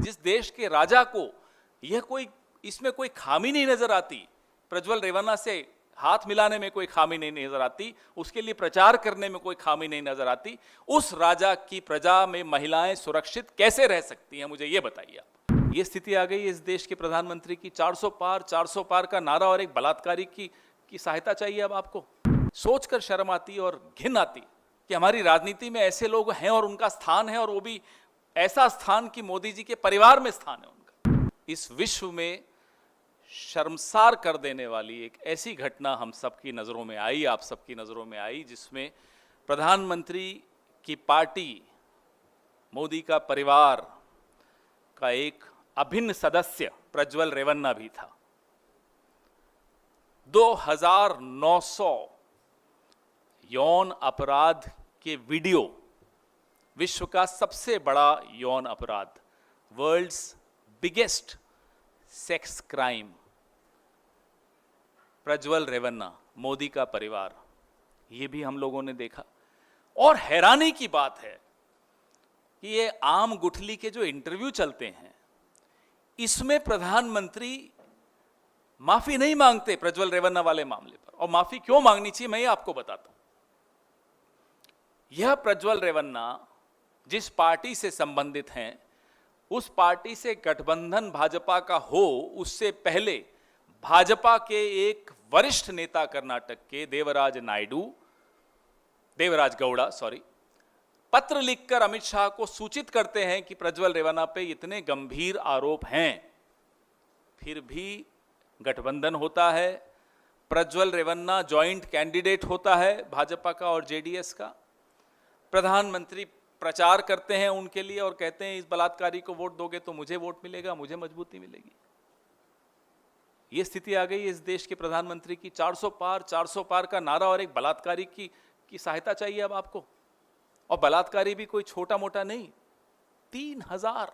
जिस देश के राजा को इसमें कोई खामी नहीं नजर आती, प्रज्वल रेवन्ना से हाथ मिलाने में कोई खामी नहीं नजर आती, उसके लिए प्रचार करने में कोई खामी नहीं नजर आती, उस राजा की प्रजा में महिलाएं सुरक्षित कैसे रह सकती हैं, मुझे यह बताइए आप। ये स्थिति आ गई इस देश के प्रधानमंत्री की। 400 पार का नारा और एक बलात्कारी की सहायता चाहिए अब आपको। सोचकर शर्म आती और घिन आती कि हमारी राजनीति में ऐसे लोग हैं और उनका स्थान है, और वो भी ऐसा स्थान कि मोदी जी के परिवार में स्थान है उनका। इस विश्व में शर्मसार कर देने वाली एक ऐसी घटना हम सबकी नजरों में आई, आप सबकी नजरों में आई, जिसमें प्रधानमंत्री की पार्टी, मोदी का परिवार का एक अभिन्न सदस्य प्रज्वल रेवन्ना भी था। 2900 यौन अपराध के वीडियो, विश्व का सबसे बड़ा यौन अपराध, world's biggest sex crime, Prajwal Revanna, Modi का परिवार, ये भी हम लोगों ने देखा। और हैरानी की बात है कि ये आम गुठली के जो इंटरव्यू चलते हैं, इसमें प्रधानमंत्री माफी नहीं मांगते प्रज्वल रेवन्ना वाले मामले पर। और माफी क्यों मांगनी चाहिए, मैं ये आपको बताता हूं। यह प्रज्वल रेवन्ना जिस पार्टी से संबंधित हैं, उस पार्टी से गठबंधन भाजपा का हो उससे पहले भाजपा के एक वरिष्ठ नेता कर्नाटक के देवराज गौड़ा पत्र लिखकर अमित शाह को सूचित करते हैं कि प्रज्वल रेवन्ना पे इतने गंभीर आरोप हैं। फिर भी गठबंधन होता है, प्रज्वल रेवन्ना जॉइंट कैंडिडेट होता है भाजपा का और जेडीएस का। प्रधानमंत्री प्रचार करते हैं उनके लिए और कहते हैं इस बलात्कारी को वोट दोगे तो मुझे वोट मिलेगा, मुझे मजबूती मिलेगी। यह स्थिति आ गई इस देश के प्रधानमंत्री की। 400 पार का नारा और एक बलात्कारी की सहायता चाहिए अब आपको। और बलात्कारी भी कोई छोटा मोटा नहीं, 3000।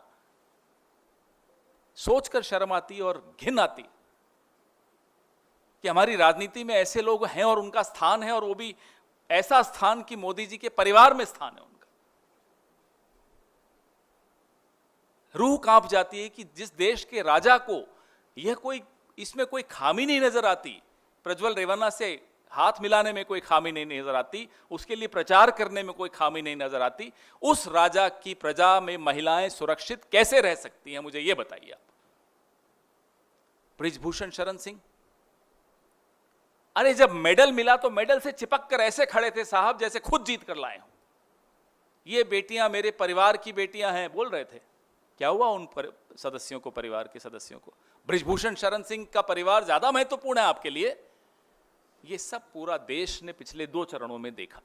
सोचकर शर्म आती और घिन आती कि हमारी राजनीति में ऐसे लोग हैं और उनका स्थान है, और वो भी ऐसा स्थान कि मोदी जी के परिवार में स्थान है उनका। रूह कांप जाती है कि जिस देश के राजा को इसमें कोई खामी नहीं नजर आती, प्रज्वल रेवन्ना से हाथ मिलाने में कोई खामी नहीं नजर आती, उसके लिए प्रचार करने में कोई खामी नहीं नजर आती, उस राजा की प्रजा में महिलाएं सुरक्षित कैसे रह सकती हैं, मुझे यह बताइए आप। बृजभूषण शरण सिंह, अरे जब मेडल मिला तो मेडल से चिपक कर ऐसे खड़े थे साहब जैसे खुद जीत कर लाए हों। ये बेटियां मेरे परिवार की बेटियां हैं बोल रहे थे। क्या हुआ उन सदस्यों को, परिवार के सदस्यों को? बृजभूषण शरण सिंह का परिवार ज्यादा महत्वपूर्ण है आपके लिए? ये सब पूरा देश ने पिछले 2 चरणों में देखा।